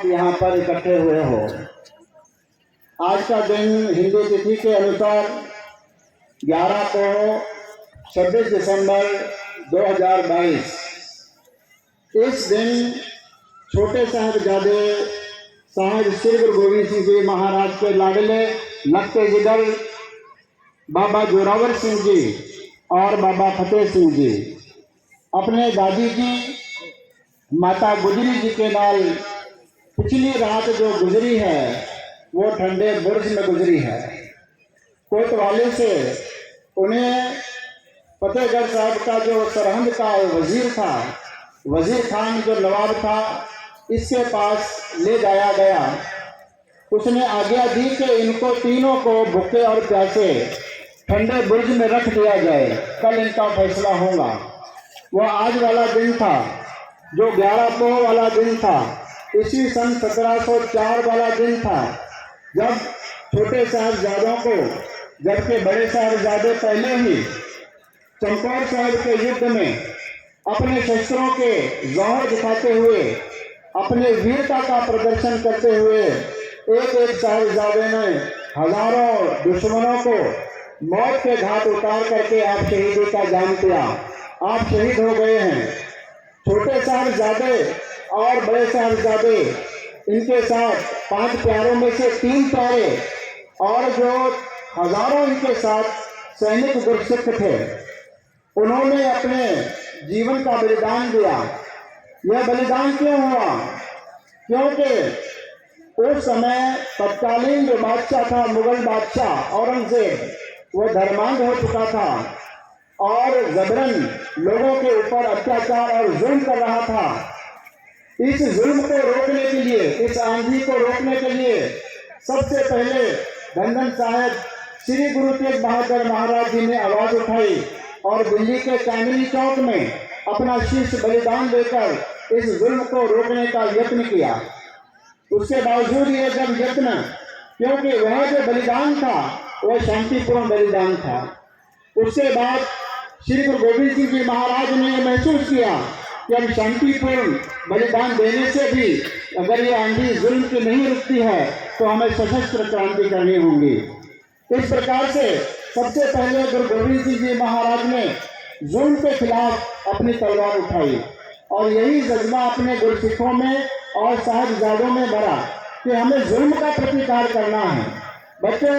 यहाँ पर इकट्ठे हुए हो। आज का दिन हिंदू तिथि के अनुसार 11 को 26 दिसंबर 2022, इस दिन छोटे साहिबजादे साहिब श्री गुरु गोविंद सिंह जी महाराज के लाडले लखते जिगर बाबा जोरावर सिंह जी और बाबा फतेह सिंह जी अपने दादी जी माता गुजरी जी के नाल पिछली रात जो गुजरी है वो ठंडे बुर्ज में गुजरी है। कोतवाली से उन्हें फतेहगढ़ साहब का जो सरहंद का वजीर था, वजीर खान जो नवाब था, इसके पास ले जाया गया। उसने आज्ञा दी कि इनको तीनों को भूखे और प्यासे ठंडे बुर्ज में रख दिया जाए, कल इनका फैसला होगा। वह आज वाला दिन था जो 11 पोह वाला दिन था, ईस्वी सन 1704 वाला दिन था, जब छोटे साहिबजादों को, जबकि बड़े साहिबजादे पहले ही चमकौर साहिब के युद्ध में अपने शस्त्रों के जौहर दिखाते हुए, अपने वीरता का प्रदर्शन करते हुए एक एक साहिबजादे ने हजारों दुश्मनों को मौत के घाट उतार करके आप शहीदी का जाम किया। आप शहीद हो गए हैं। छोटे साहिबजादे और बड़े साहिबजादे, इनके साथ 5 प्यारों में से 3 प्यारे और जो हजारों इनके साथ सैनिक गुरसिख थे, उन्होंने अपने जीवन का बलिदान दिया। यह बलिदान क्यों हुआ? क्योंकि उस समय तत्कालीन जो बादशाह था, मुगल बादशाह औरंगजेब, वो धर्मांध हो चुका था और जबरन लोगों के ऊपर अत्याचार और जुल्म कर रहा था। इस जुल्म को रोकने के लिए, इस आंधी को रोकने के लिए सबसे पहले धन साहिब श्री गुरु तेग बहादुर महाराज जी ने आवाज उठाई और दिल्ली के चांदनी चौक में अपना शीश बलिदान देकर इस जुल्म को रोकने का यत्न किया। उसके बावजूद ये जब यत्न, क्योंकि वह जो बलिदान था वह शांतिपूर्ण बलिदान था। उसके बाद श्री गुरु गोविंद सिंह जी महाराज ने महसूस किया कि अब शांतिपूर्ण बलिदान देने से भी अगर ये आंधी जुल्म की नहीं रुकती है तो हमें सशस्त्र क्रांति करनी होगी। इस प्रकार से सबसे पहले गुरु गोविंद सिंह जी महाराज ने जुल्म के खिलाफ अपनी तलवार उठाई और यही जज्बा अपने गुरसिखों में और साहिबजादों में भरा कि हमें जुल्म का प्रतिकार करना है। बच्चों,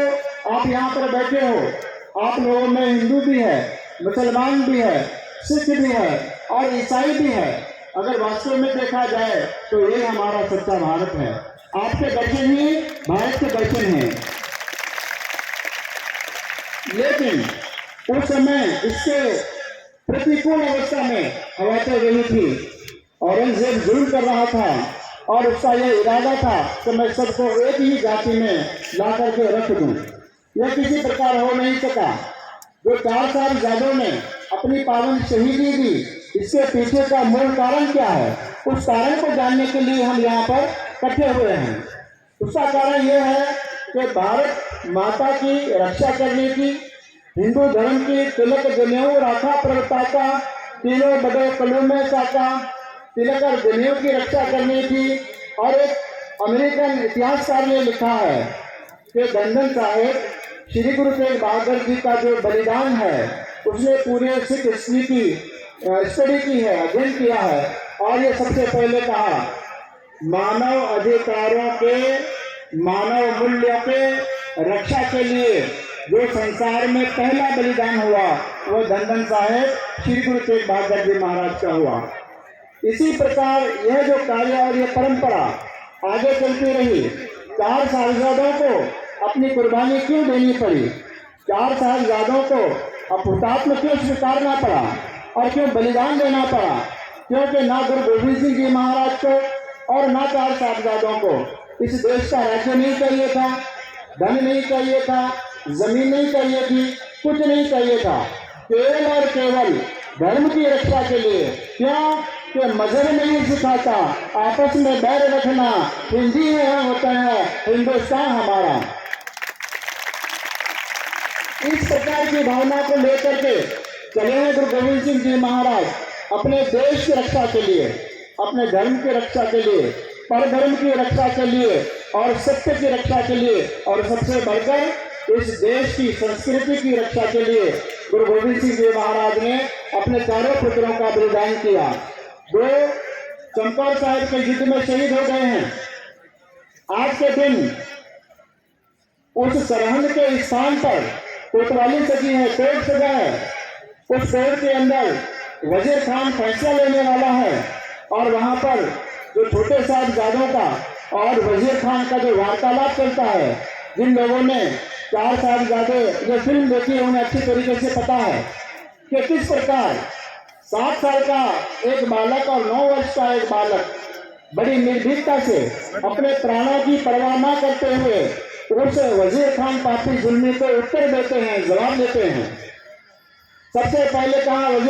आप यहाँ पर बैठे हो, आप लोगों में हिंदू भी है, मुसलमान भी है, सिख भी है और ईसाई भी है। अगर वास्तव में देखा जाए तो ये हमारा सच्चा भारत है। आपके दर्शन ही भारत के दर्शन हैं। लेकिन उस समय इसके प्रतिकूल अवस्था में हवाते रही थी। औरंगजेब जुल्म कर रहा था और उसका यह इरादा था कि मैं सबको एक ही जाति में ला करके रख दूं। यह किसी प्रकार हो नहीं सका। जो 4 साहिबजादों ने अपनी पावन शहीदी दी, इसके पीछे का मूल कारण क्या है? उस कारण को जानने के लिए हम यहाँ पर इकट्ठे हुए हैं। उसका कारण यह है कि भारत माता की रक्षा करने की, हिंदू धर्म की तिलक जनेऊ राखा प्रवर्ताका, तीनों बड़े कलू में साका, तिलक और जनेऊ की रक्षा करने की। और एक अमेरिकन इतिहासकार ने लिखा है कि धन साहिब श्री गुरु तेग बहादुर जी का जो बलिदान है, उसने पूरे सिख हिस्ट्री की स्टडी की है, अध्ययन किया है। और ये सबसे पहले कहा, मानव अधिकारों के, मानव मूल्यों के रक्षा के लिए जो संसार में पहला बलिदान हुआ वो धन साहिब श्री गुरु तेग बहादुर जी महाराज का हुआ। इसी प्रकार यह जो कार्य और यह परंपरा आगे चलती रही। 4 साहिबजादों को अपनी कुर्बानी क्यों देनी पड़ी? 4 साहिबजादों को अब हुतात्मा क्यों स्वीकारना पड़ा और क्यों बलिदान देना पड़ा? क्योंकि ना गुरु गोविंद सिंह जी महाराज को और ना 4 साहिबजादों को इस देश का राज्य नहीं चाहिए था, धन नहीं चाहिए था, जमीन नहीं चाहिए थी, कुछ नहीं चाहिए था, केवल और केवल धर्म की रक्षा के लिए। क्यों? कि मजहब नहीं सिखाता आपस में बैर रखना, हिंदी में होता है हिंदुस्तान हमारा। इस प्रकार की भावना को लेकर के चले हैं गुरु गोविंद सिंह जी महाराज अपने देश की रक्षा के लिए, अपने धर्म की रक्षा के लिए। परधर्म की रक्षा के लिए और सत्य की रक्षा के लिए और सबसे बढ़कर इस देश की संस्कृति की रक्षा के लिए गुरु गोविंद सिंह जी महाराज ने अपने चारों पुत्रों का बलिदान किया। जो चमकौर साहिब के युद्ध में शहीद हो गए हैं, आज के दिन उस सरहद के स्थान पर कोतवाली सजी है, कोर्ट सजा है। उस कोर्ट के अंदर वजीर खान फैसला लेने वाला है और वहां पर जो छोटे साहिबजादों का और वजीर खान का जो वार्तालाप चलता है, जिन लोगों ने चार साहिबजादे जो फिल्म देखी है उन्हें अच्छी तरीके से पता है कि किस प्रकार 7 साल का एक बालक और 9 वर्ष का एक बालक बड़ी निर्भीकता से अपने प्राणों की परवाह न करते हुए उस वजीर खान पापी जुल्मी को उत्तर देते हैं, जवाब देते हैं। सबसे पहले कहा वजीर